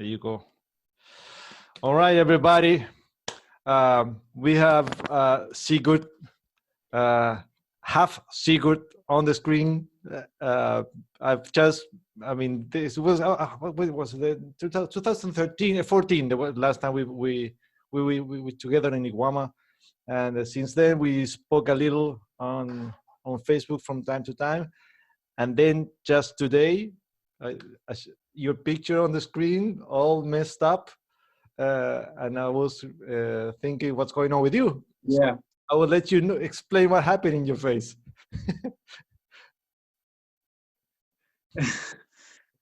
There you go. All right, everybody. We have Sigurd, half Sigurd on the screen. This was what was it? 2013, 14. The last time we were together in Iguama, and since then we spoke a little on Facebook from time to time, and then just today, your picture on the screen all messed up. And I was thinking, what's going on with you? Yeah. So I will let you explain what happened in your face.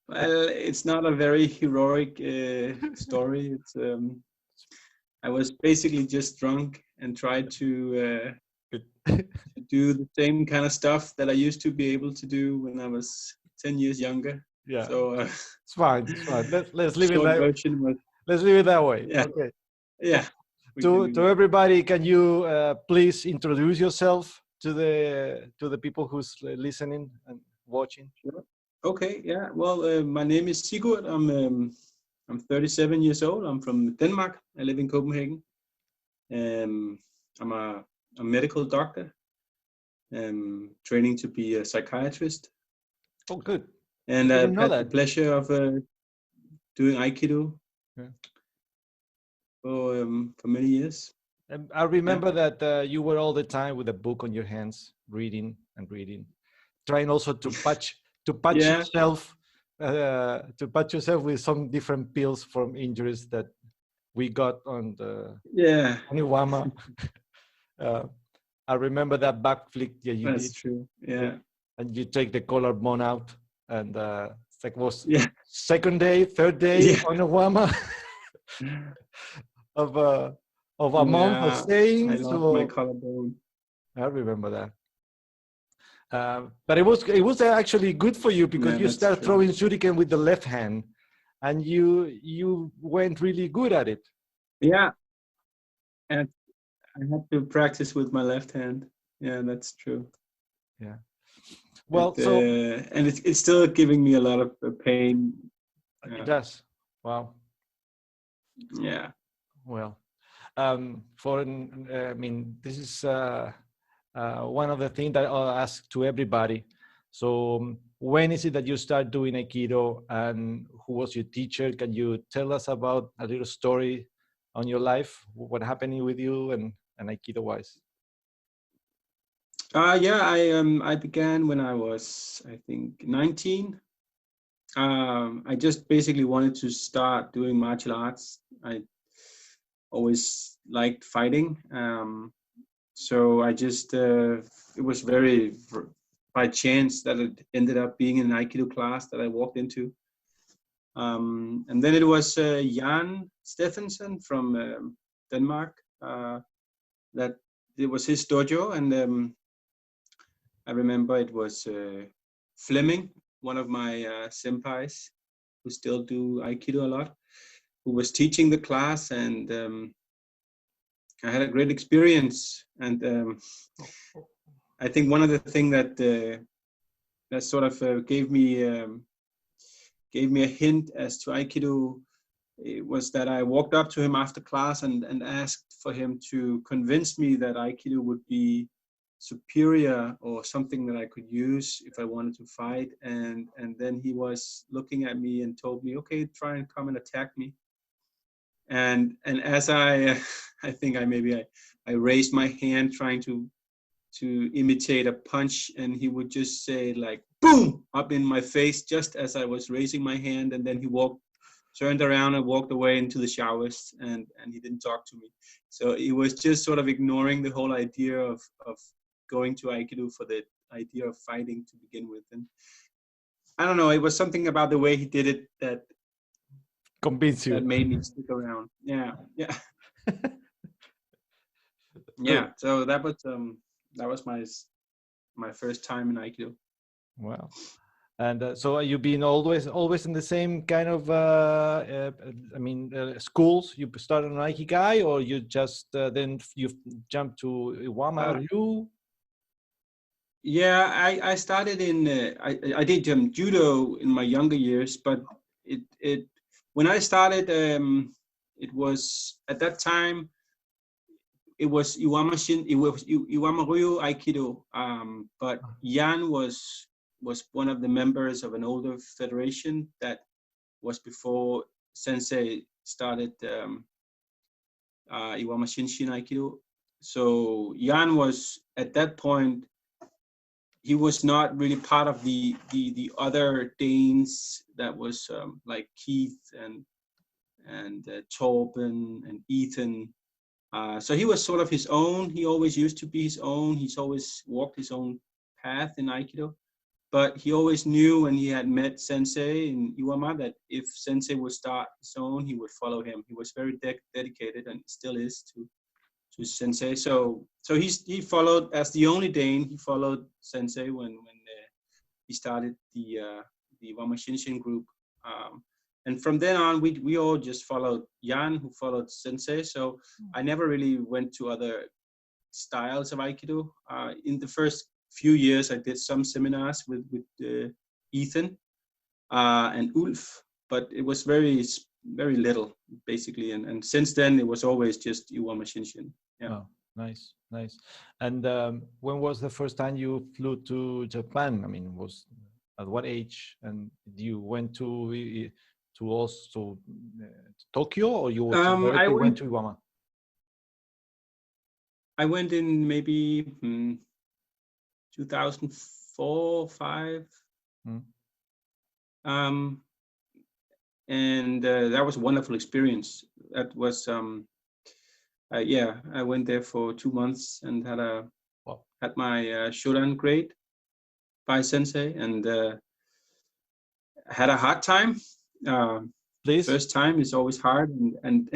Well, it's not a very heroic story. It's I was basically just drunk and tried to do the same kind of stuff that I used to be able to do when I was 10 years younger. Yeah. So it's fine. It's fine. Let's leave it that. Version was, let's leave it that way. Yeah. Okay. Yeah. To everybody, can you please introduce yourself to the people who's listening and watching? Sure. Okay. Yeah. Well, my name is Sigurd. I'm 37 years old. I'm from Denmark. I live in Copenhagen. I'm a medical doctor. Training to be a psychiatrist. Oh, good. And I've had the pleasure of doing Aikido for many years. And I remember that you were all the time with a book on your hands, reading and reading, trying also to patch yourself, with some different pills from injuries that we got on the Oniwama. I remember that back flick that you did. That's true. Yeah. And you take the collarbone out, and it's like second day, third day on Oniwama of a month of staying. I lost my collarbone. I remember that. But it was actually good for you because you started throwing shuriken with the left hand, and you went really good at it. Yeah, and I had to practice with my left hand. Yeah, that's true. Yeah. Well, and it's still giving me a lot of pain. It does. Wow. Yeah. Well, this is one of the things that I'll ask to everybody. So when is it that you start doing Aikido, and who was your teacher? Can you tell us about a little story on your life, what happened with you and Aikido wise? I began when I was, I think, 19. I just basically wanted to start doing martial arts. I always liked fighting. So I just, it was very by chance that it ended up being an Aikido class that I walked into. And then it was Jan Steffensen from Denmark that it was his dojo. And I remember it was Fleming, one of my senpais who still do Aikido a lot, who was teaching the class, and I had a great experience. And I think one of the things that sort of gave me a hint as to Aikido was that I walked up to him after class and asked for him to convince me that Aikido would be superior or something that I could use if I wanted to fight. And then he was looking at me and told me, okay, try and come and attack me. And as I think I raised my hand trying to imitate a punch, and he would just say like boom up in my face just as I was raising my hand, and then he turned around and walked away into the showers, and he didn't talk to me. So he was just sort of ignoring the whole idea of going to Aikido for the idea of fighting to begin with. And I don't know, it was something about the way he did it that convinced you, that made me stick around. Yeah. Yeah. So that was my first time in Aikido. Wow. And so you've been always in the same kind of schools? You started an Aikigai, or you just then you jumped to Iwama Ryu? Yeah, I started in I did judo in my younger years, but when I started, it was at that time. It was Iwama Ryu Aikido, but Jan was one of the members of an older federation that was before Sensei started Iwama Shinshin Aikido. So Jan was at that point. He was not really part of the other Danes that was like Keith and Torben and Ethan. So he was sort of his own. He always used to be his own. He's always walked his own path in Aikido. But he always knew when he had met Sensei in Iwama that if Sensei would start his own, he would follow him. He was very dedicated and still is to Sensei. So he followed as the only Dane. He followed Sensei when he started the Iwama Shinshin group. And from then on, we all just followed Jan, who followed Sensei. So I never really went to other styles of Aikido. In the first few years, I did some seminars with Ethan and Ulf, but it was very little, basically. And since then, it was always just Iwama Shinshin. Yeah. Oh, nice. And when was the first time you flew to Japan? I mean, was at what age? And you went to Tokyo, or you directly went to Iwama? I went in maybe 2004, 5. And that was a wonderful experience. That was I went there for 2 months and had my Shodan grade by Sensei, and had a hard time. Please. First time is always hard, and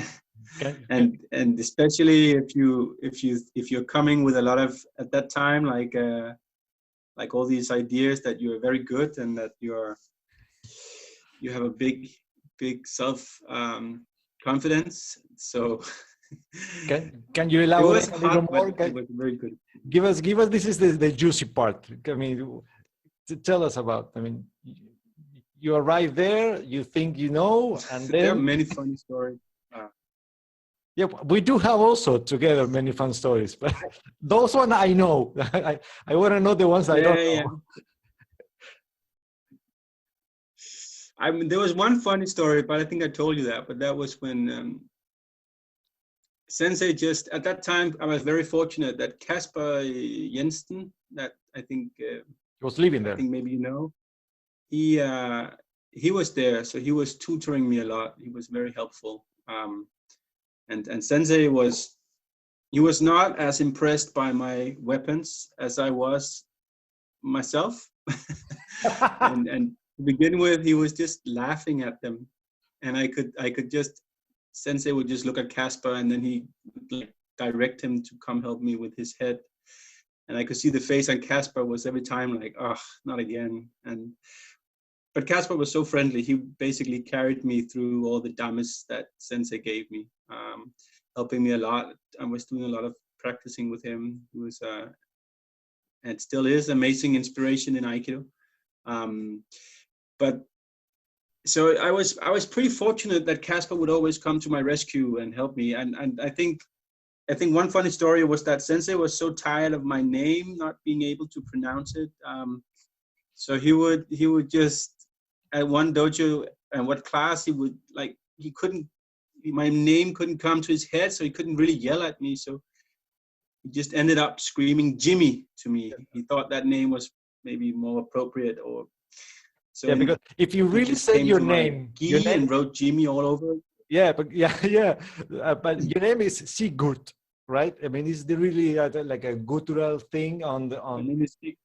and especially if you're coming with a lot of, at that time, like all these ideas that you're very good and that you have a big self confidence. So can you elaborate a little more? It was very good. Give us this is the juicy part. I mean, tell us about. I mean, you arrive there, you think you know, and then there are many funny stories. Yeah, we do have also together many fun stories, but those ones I know. I want to know the ones I don't know. Yeah. I mean, there was one funny story, but I think I told you that. But that was when Sensei just, at that time, I was very fortunate that Kasper Jensen, that I think he was living there. I think maybe you know, he was there, so he was tutoring me a lot. He was very helpful. And Sensei was not as impressed by my weapons as I was myself. and to begin with, he was just laughing at them, and I could just, Sensei would just look at Kasper, and then he would like direct him to come help me with his head, and I could see the face on Kasper was every time like, oh, not again. But Kasper was so friendly. He basically carried me through all the dames that Sensei gave me, helping me a lot. I was doing a lot of practicing with him. He was, and still is, amazing inspiration in Aikido. But so I was pretty fortunate that Kasper would always come to my rescue and help me. And I think one funny story was that Sensei was so tired of my name not being able to pronounce it. So he would just, at one dojo and what class, he would like, my name couldn't come to his head, so he couldn't really yell at me. So he just ended up screaming Jimmy to me. He thought that name was maybe more appropriate, or so. Yeah, because if you really say your name and wrote Jimmy all over. Yeah, but but your name is Sigurd, right? I mean, is there really like a guttural thing on? My name is Sigurd.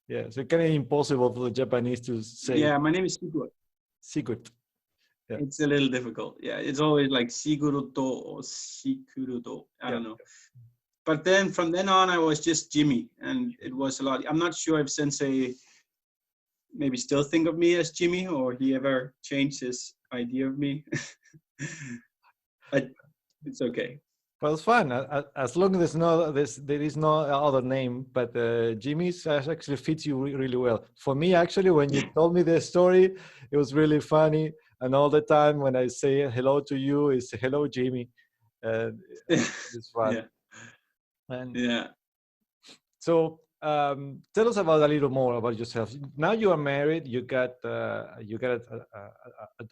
Yeah, so kind of impossible for the Japanese to say. Yeah, my name is Sigurd. Sigurd. Yeah. It's a little difficult. Yeah, it's always like Sigurdo or Sikurudo. I don't know. But then from then on, I was just Jimmy, and it was a lot. I'm not sure if Sensei maybe still think of me as Jimmy, or he ever changed his idea of me. But it's okay. Well, it's fun as long as there is no other name. But Jimmy's actually fits you really well. For me, actually, when you told me the story, it was really funny. And all the time when I say hello to you, it's hello, Jimmy. And it's fun. Yeah, And yeah, so, tell us about a little more about yourself. Now you are married. You got a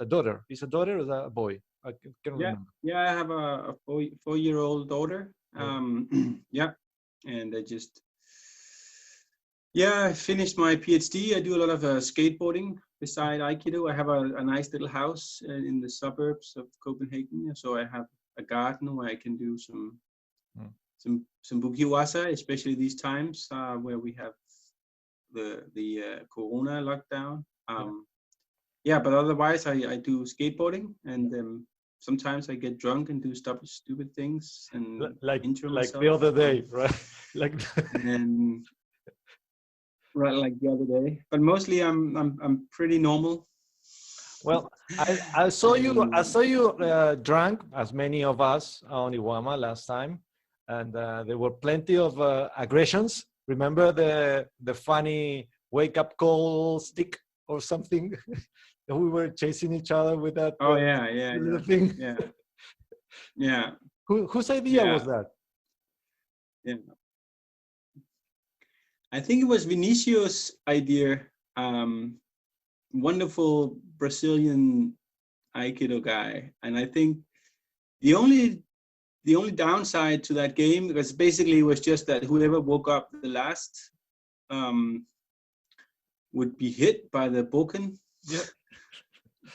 daughter. Is a daughter or a boy? I can't yeah, remember. yeah. I have a 4-year-old daughter. Yeah. Yeah, and I finished my PhD. I do a lot of skateboarding beside Aikido. I have a nice little house in the suburbs of Copenhagen, so I have a garden where I can do Mm. some bukiwasa, especially these times where we have the Corona lockdown. Yeah. Yeah, but otherwise I do skateboarding, and sometimes I get drunk and do stupid things and injure Like the myself. other day, right? Like And right, like the other day. But mostly I'm pretty normal. well, I And saw you drunk as many of us on Iwama last time, and there were plenty of aggressions. Remember the funny wake up call stick or something? That we were chasing each other with that oh yeah, yeah, little yeah, thing. yeah, yeah, Whose idea was yeah, that? yeah. I think it was Vinicius' idea. Um, Wonderful Brazilian Aikido guy, and I think the only downside to that game, because basically it was just that whoever woke up the last um, would be hit by the boken, Yeah.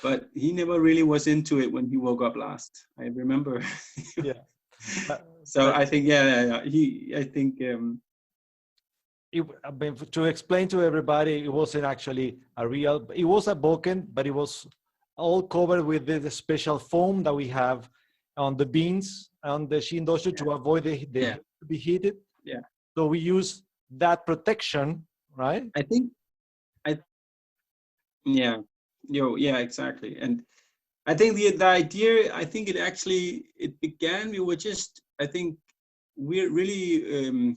but he never really was into it when he woke up last. I remember. Yeah. But, So but I think I think I mean, to explain to everybody, it wasn't actually a real. It was a boken, but it was all covered with the special foam that we have on the beans on the Shin Dojo yeah, to avoid the yeah, head to be heated. yeah. So we use that protection, right? I think I yeah, yeah, exactly. And I think the idea, I think it began. We were just, I think we're really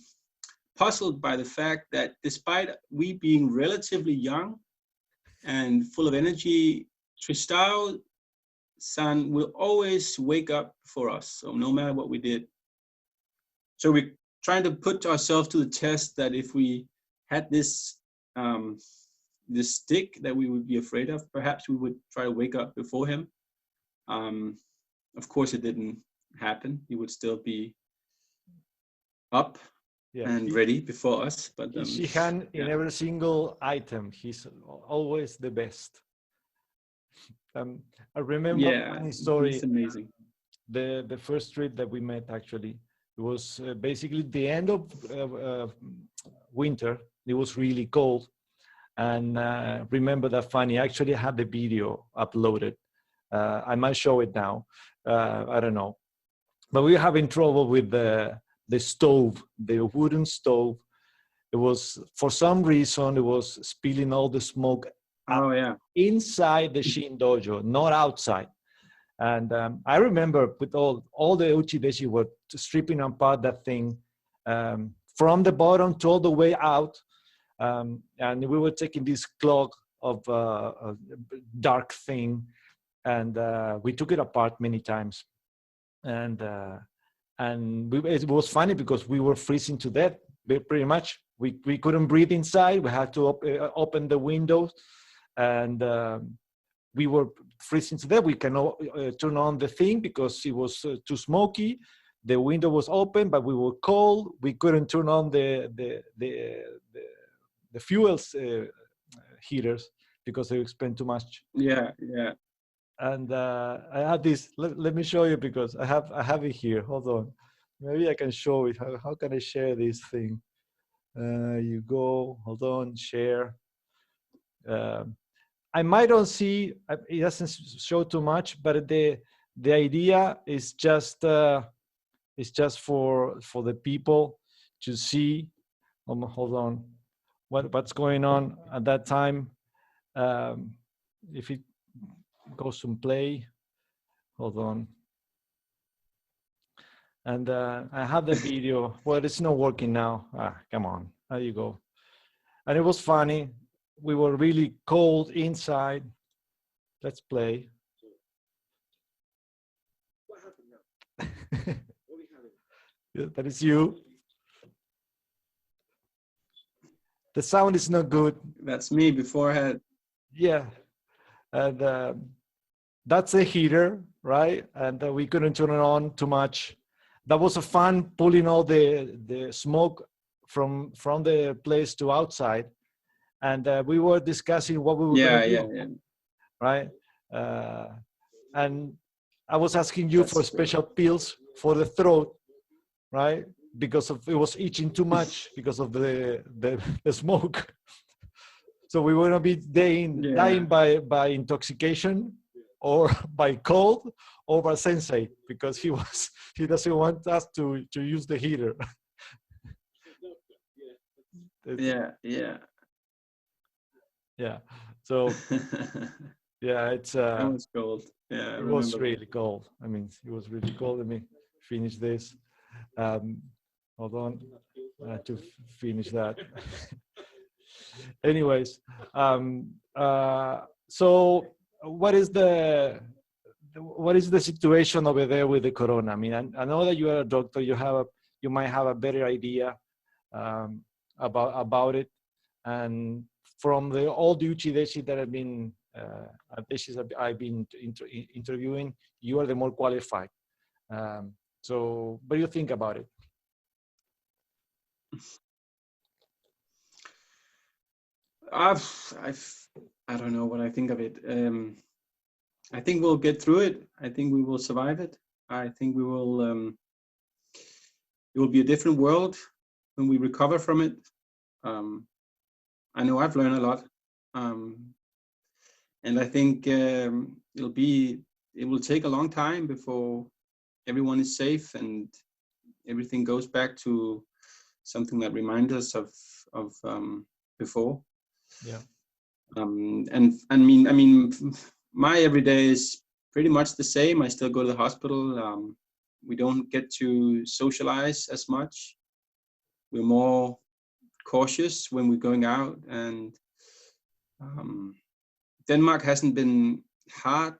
puzzled by the fact that despite we being relatively young and full of energy, Tristao San will always wake up for us. So no matter what we did. So we're trying to put ourselves to the test that if we had um, this stick that we would be afraid of, perhaps we would try to wake up before him. Um, of course, it didn't happen. He would still be up Yeah. and ready before us. But He's Shihan in yeah, every single item. He's always the best. I remember a yeah, funny story. he's amazing. The first trip that we met, actually, it was basically the end of winter. It was really cold, and remember that funny. I actually had the video uploaded. I might show it now. I don't know, but we were having trouble with the stove, the wooden stove. It was, for some reason, it was spilling all the smoke Oh yeah, inside the Shin Dojo, not outside. And I remember with all the uchideshi were stripping apart that thing from the bottom to all the way out. And we were taking this clog of a dark thing, and we took it apart many times. And it was funny because we were freezing to death pretty much. We couldn't breathe inside. We had to open the windows, and we were freezing to death. We cannot turn on the thing because it was too smoky. The window was open, but we were cold. We couldn't turn on the fuels heaters because they spent too much. yeah, yeah. And I had this. Let me show you because I have it here. Hold on, maybe I can show it. How can I share this thing? You go. Hold on, share. Um I might not see. It doesn't show too much, but the idea is just for the people to see. Hold on, what's going on at that time. Um, if it goes to play, hold on. And I have the video. Well, it's not working now. Come on, there you go. And it was funny. We were really cold inside. Let's play. What happened now? What we having? Yeah, that is you. The sound is not good. That's me before I had. Yeah, and that's a heater, right? And we couldn't turn it on too much. That was a fun pulling all the smoke from the place to outside, and we were discussing what we were Yeah, gonna yeah, do, yeah. right? And I was asking you That's for great. special pills for the throat, right? Because of it was itching too much because of the smoke. So we want to be dying Yeah. by intoxication or by cold or by sensei because he doesn't want us to use the heater. Yeah, yeah. Yeah. So yeah, That was cold. Yeah, I it was remember that. really cold. I mean, it was really cold. Let me finish this. Hold on, I have to finish that. Anyways, so what is the situation over there with the corona? I mean, I know that you are a doctor. You might have a better idea um, about it. And from all the Uchideshi that have been I've been interviewing, you are the more qualified. So, what do you think about it? I don't know what I think of it. I think we'll get through it. I think we will survive it. I think we will. It will be a different world when we recover from it. I know I've learned a lot, and I think it will take a long time before everyone is safe and everything goes back to something that reminds us of before. Yeah. And I mean, my everyday is pretty much the same. I still go to the hospital. We don't get to socialize as much. We're more cautious when we're going out, and Denmark hasn't been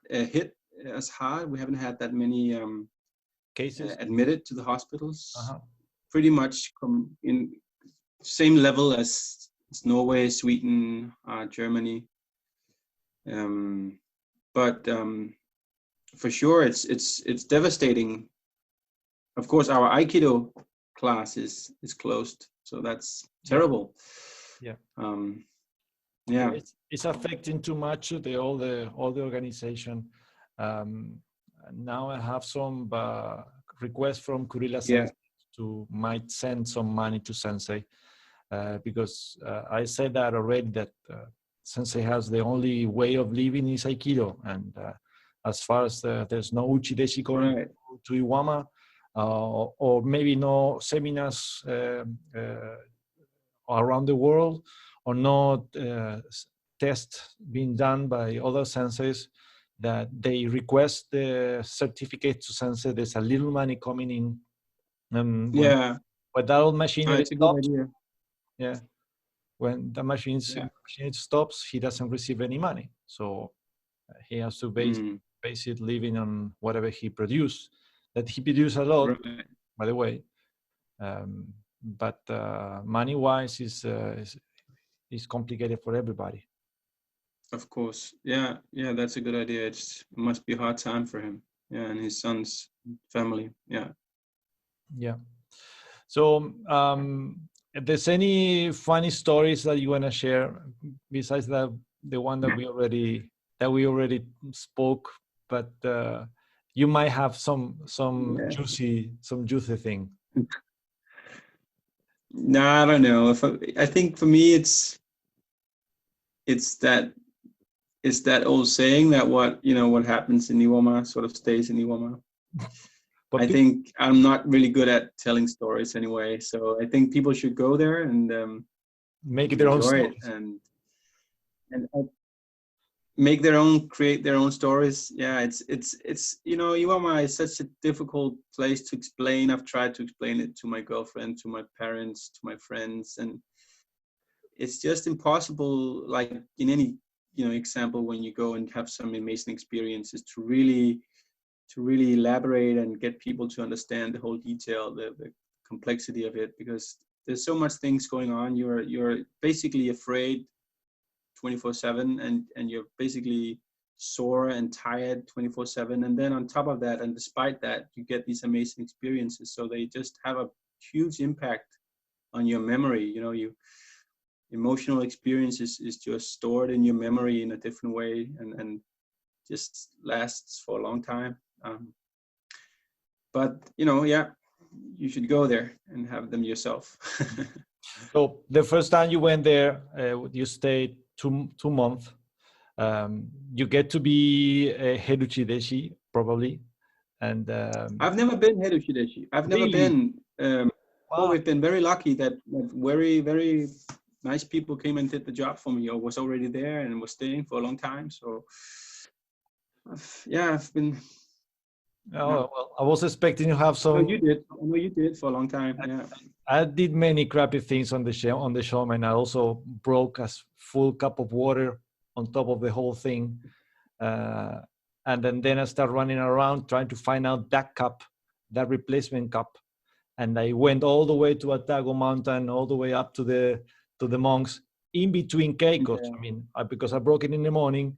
hit as hard. We haven't had that many Cases admitted to the hospitals. Uh-huh. Pretty much in same level as Norway, Sweden, Germany. But for sure, it's devastating. Of course, our Aikido class is closed, so that's terrible. Yeah. Yeah. It's affecting too much all the organization. Now I have some requests from Kurila Sensei might send some money to Sensei because I said that already that Sensei has the only way of living is Aikido, and as far as there's no Uchideshi going to Iwama or maybe no seminars around the world, or not tests being done by other senseis that they request the certificate to sensei. There's a little money coming in. When that old machinery stops, when the machine stops, he doesn't receive any money. So he has to base it living on whatever he produced. That he produced a lot, by the way. But money-wise is complicated for everybody. Of course, yeah, that's a good idea. It must be a hard time for him, and his son's family, yeah. So, if there's any funny stories that you want to share besides the one that we already spoke, but you might have some juicy thing. No, I don't know. I think for me, it's that old saying that what happens in Iwama sort of stays in Iwama. But I think I'm not really good at telling stories anyway, so I think people should go there and make their own stories. And make their own, create their own stories. Yeah, it's you know, Iwama is such a difficult place to explain. I've tried to explain it to my girlfriend, to my parents, to my friends, and it's just impossible. Like in any, you know, example, when you go and have some amazing experiences, to really elaborate and get people to understand the whole detail, the complexity of it, because there's so much things going on. You're basically afraid 24/7, and you're basically sore and tired 24/7, and then on top of that, and despite that, you get these amazing experiences. So they just have a huge impact on your memory. You know, you emotional experiences is just stored in your memory in a different way, and just lasts for a long time. But you know, yeah, you should go there and have them yourself. So the first time you went there, you stayed two months. You get to be a Heruchideshi probably, and I've never been Head of Shideshi. I've never really, been. wow. We've been very lucky that very, very nice people came and did the job for me, or was already there and was staying for a long time. So, I've been. Oh, well, I was expecting to have No, some. you did. I know you did for a long time. Yeah. I did many crappy things on the show, and I also broke a full cup of water on top of the whole thing. Uh, and then I start running around trying to find out that cup, that replacement cup. And I went all the way to Atago Mountain, all the way up to the monks, in between keikos. Yeah. I mean, because I broke it in the morning,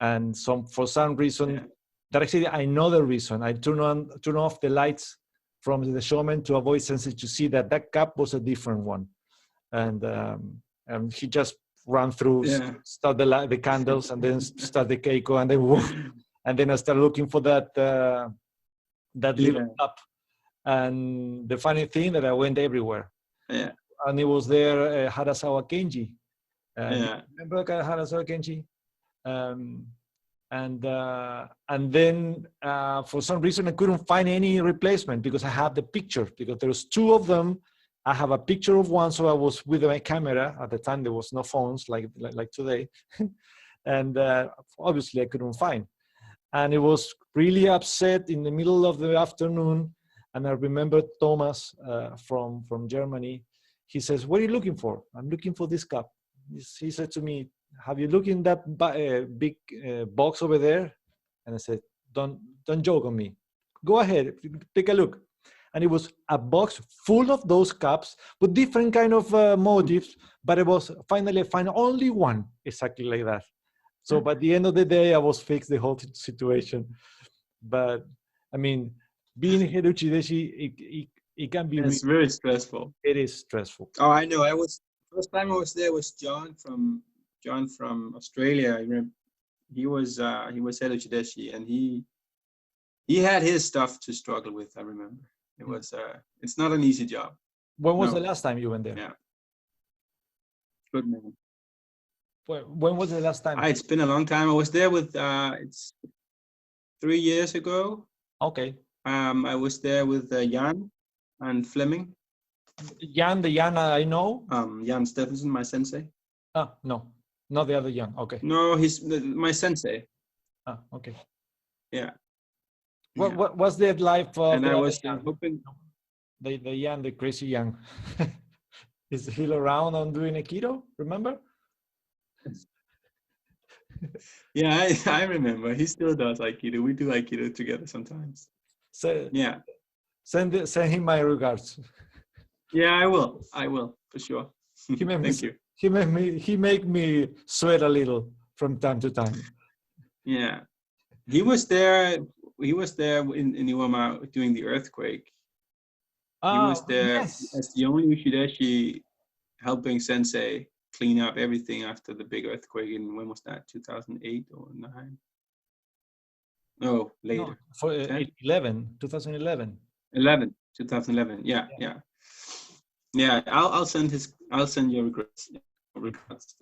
and for some reason, Yeah. that actually I know the reason. I turn off the lights from the showman to avoid Sensei to see that cup was a different one, and he just ran through, Yeah. start the candles, and then start the keiko, and then woof, and then I started looking for that little Yeah. cup. And the funny thing that I went everywhere, Yeah. and it was there, Harasawa Kenji. Yeah. Remember Harasawa Kenji? And then for some reason I couldn't find any replacement, because I have the picture, because there's two of them. I have a picture of one, so I was with my camera. At the time there was no phones like today. And obviously I couldn't find. And it was really upset in the middle of the afternoon. And I remember Thomas from Germany. He says, "What are you looking for?" "I'm looking for this cup." He said to me, "Have you looked in that big box over there?" And I said, don't joke on me. Go ahead, take a look. And it was a box full of those cups with different kind of motifs, but it was finally I find only one exactly like that. So by the end of the day, I was fixed the whole situation. But I mean, being Hiruchideshi, it can be It's really, very stressful. it is stressful. Oh, I know. First time I was there was John from Australia. I remember he was head of Chideshi, and he had his stuff to struggle with. I remember it was it's not an easy job. When was No. the last time you went there? Yeah, good man. When was the last time? It's been a long time. I was there with it's 3 years ago. Okay. I was there with Jan and Fleming. Jan, the Jan I know. Jan Stephenson, my sensei. Ah, no, not the other Jan. Okay. No, he's my sensei. Ah, okay. Yeah. What was the life of and the I other was Jan? hoping. The Jan, the crazy Jan. Is he around on doing Aikido? Remember? Yeah, I remember. He still does Aikido. We do Aikido together sometimes. So Yeah. send him my regards. Yeah, I will for sure. Thank you. He make me sweat a little from time to time. Yeah, he was there. He was there in Iwama during the earthquake. He was there Yes. as the only Ushideshi, helping Sensei clean up everything after the big earthquake in, when was that? 2008 or 9? No, later. No, for 2011. 2011. Yeah. Yeah, I'll send your regrets. Regrets.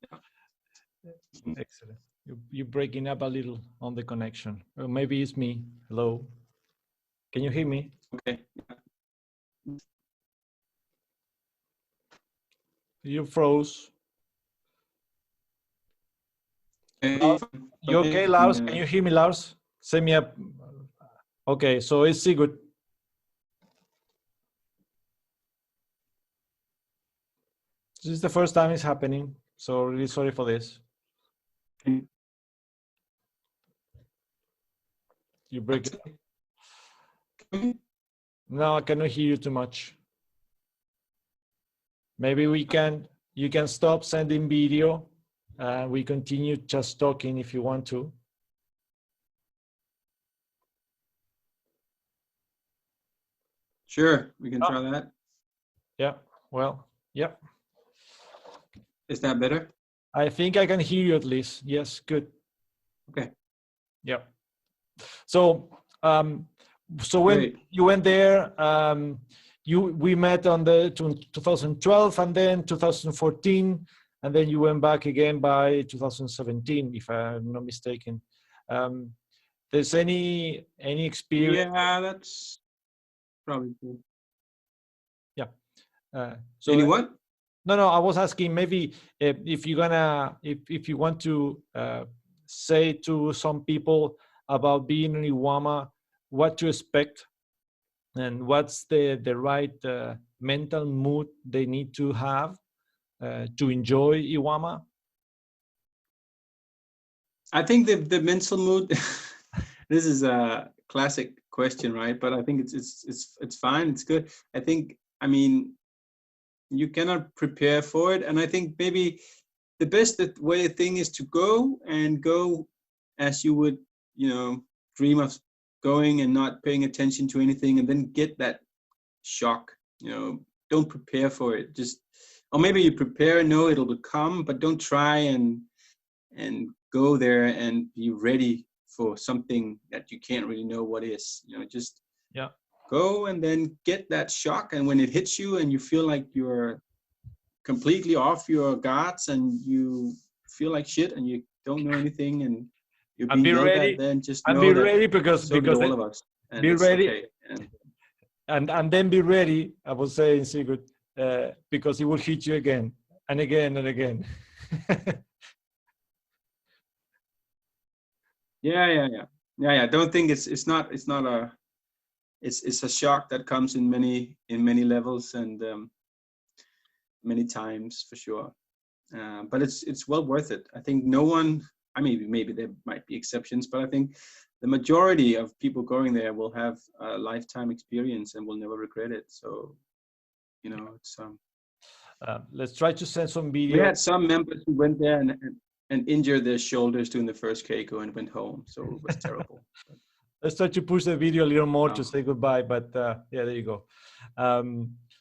Yeah. Excellent. You're breaking up a little on the connection. Or maybe it's me. Hello. Can you hear me? Okay. You froze. Okay, You okay, Lars? Can you hear me, Lars? Send me a. Okay, so it's Sigurd. This is the first time it's happening, so really sorry for this. You break it. No, I cannot hear you too much. Maybe you can stop sending video. We continue just talking if you want to. Sure, we can try that. Yeah, well, yeah. Is that better? I think I can hear you at least. Yes, good. Okay. Yeah. So, so when Great. you went there, we met on the 2012 and then 2014, and then you went back again by 2017, if I'm not mistaken. There's any experience? Yeah, that's probably good. Yeah. So Any what? No, I was asking maybe if you're gonna if you want to say to some people about being in Iwama, what to expect and what's the right mental mood they need to have to enjoy Iwama. I think the mental mood. This is a classic question, right? But I think it's fine. It's good. I mean, you cannot prepare for it, and I think maybe the best way thing is to go as you would, dream of going and not paying attention to anything, and then get that shock. Don't prepare for it. Or maybe you prepare and know it'll come, but don't try and go there and be ready for something that you can't really know what is. Just go and then get that shock, and when it hits you and you feel like you're completely off your guards and you feel like shit and you don't know anything and you're being yelled at, then just know that ready because so did all of us, and be it's ready. okay. And then be ready, I was saying, Sigurd, because it will hit you again and again and again. Yeah. Don't think it's not a it's a shock that comes in many levels and many times for sure. But it's well worth it. I think no one. I mean, maybe there might be exceptions, but I think the majority of people going there will have a lifetime experience and will never regret it. So, it's. Let's try to send some video. We had some members who went there and injured their shoulders doing the first keiko and went home. So it was terrible. Let's try to push the video a little more to say goodbye. But yeah, there you go.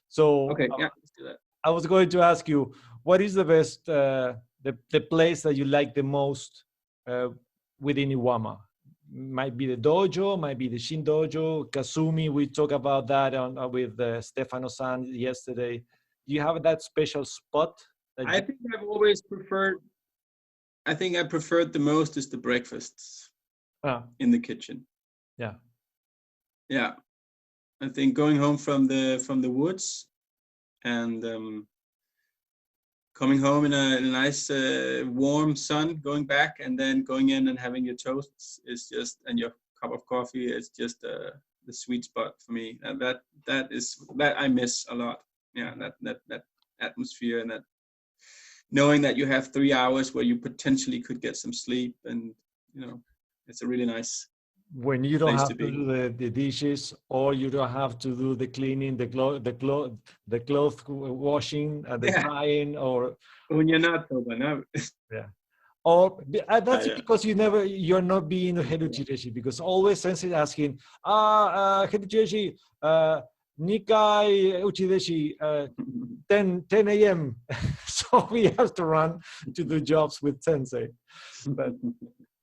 So okay, yeah, let's do that. I was going to ask you, what is the best, the place that you like the most within Iwama? Might be the dojo, might be the Shin Dojo, Kasumi. We talked about that with Stefano-san yesterday. Do you have that special spot? I think I've always preferred. I think I preferred the most is the breakfasts in the kitchen. Yeah. I think going home from the woods and coming home in a nice warm sun, going back and then going in and having your toasts is just, and your cup of coffee is just the sweet spot for me. And that I miss a lot. Yeah, that atmosphere and that knowing that you have 3 hours where you potentially could get some sleep, and it's a really nice. When you don't have to do the dishes, or you don't have to do the cleaning, the cloth washing, the drying, or when you're not sober, no. Yeah. Or that's because you're not being Herujireshi, because always sensei asking, Herujireshi, Nikai Uchideshi, 10 a.m. So we have to run to do jobs with sensei. But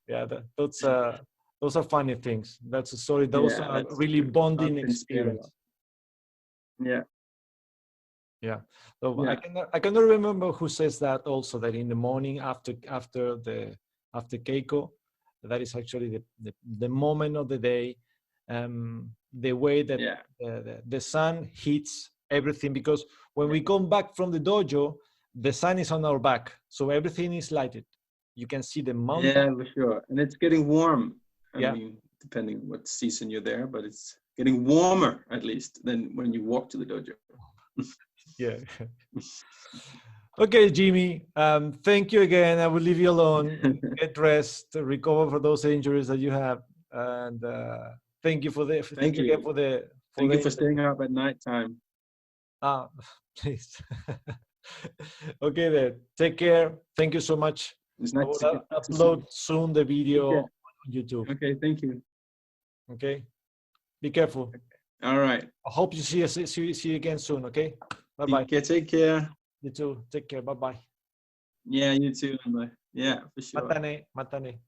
yeah, those are funny things. That's a story. Those are really bonding experience. Yeah. So I cannot remember who says that also, that in the morning after Keiko, that is actually the moment of the day, the way that the sun hits everything, because when we come back from the dojo, the sun is on our back, so everything is lighted. you can see the mountain. Yeah, for sure. And it's getting warm. I Yeah. mean, depending on what season you're there, but it's getting warmer at least than when you walk to the dojo. Yeah. Okay, Jimmy. Thank you again. I will leave you alone. Get rest, recover for those injuries that you have, and thank you for the. Thank you. Again for the. Thank you for interview. staying up at night time. Ah, please. Okay, then. Take care. Thank you so much. It's I nice will to see upload you. soon the video care. on YouTube. Okay, thank you. Okay. Be careful. All right. I hope you see you again soon. Okay. Bye bye. Take care. You too. Take care. Bye bye. Yeah, you too. Bye. Yeah, for sure. Matane. Matane.